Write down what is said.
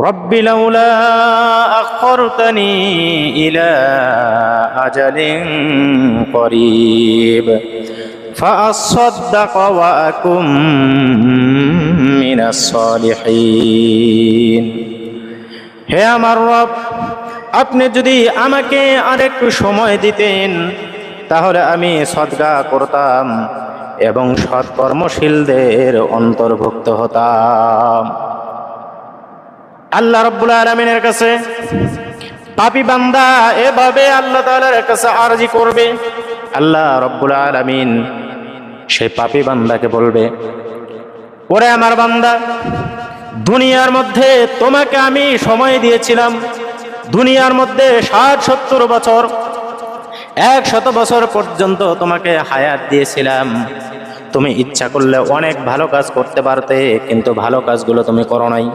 রব্বি লাউলা আখরতানি ইলা আজালিন করিব ফাআসাদ্দাক ওয়া আকুম মিনাস সালিহিন। হে আমার রব, আপনি যদি আমাকে আরেকটু সময় দিতেন তাহলে আমি সদকা করতাম এবং সৎকর্মশীলদের অন্তর্ভুক্ত হতাম। আল্লাহ রাব্বুল আলামিনের কাছে পাপী বান্দা এভাবে আল্লাহ তাআলার কাছে আরজি করবে। আল্লাহ রাব্বুল আলামিন সেই পাপী বান্দাকে বলবে, ওরে আমার বান্দা, দুনিয়ার মধ্যে তোমাকে আমি সময় দিয়েছিলাম, দুনিয়ার মধ্যে 60-70 বছর, 100 বছর পর্যন্ত তোমাকে হায়াত দিয়েছিলাম। তুমি ইচ্ছা করলে অনেক ভালো কাজ করতে পারতে, কিন্তু ভালো কাজগুলো তুমি করো নাই।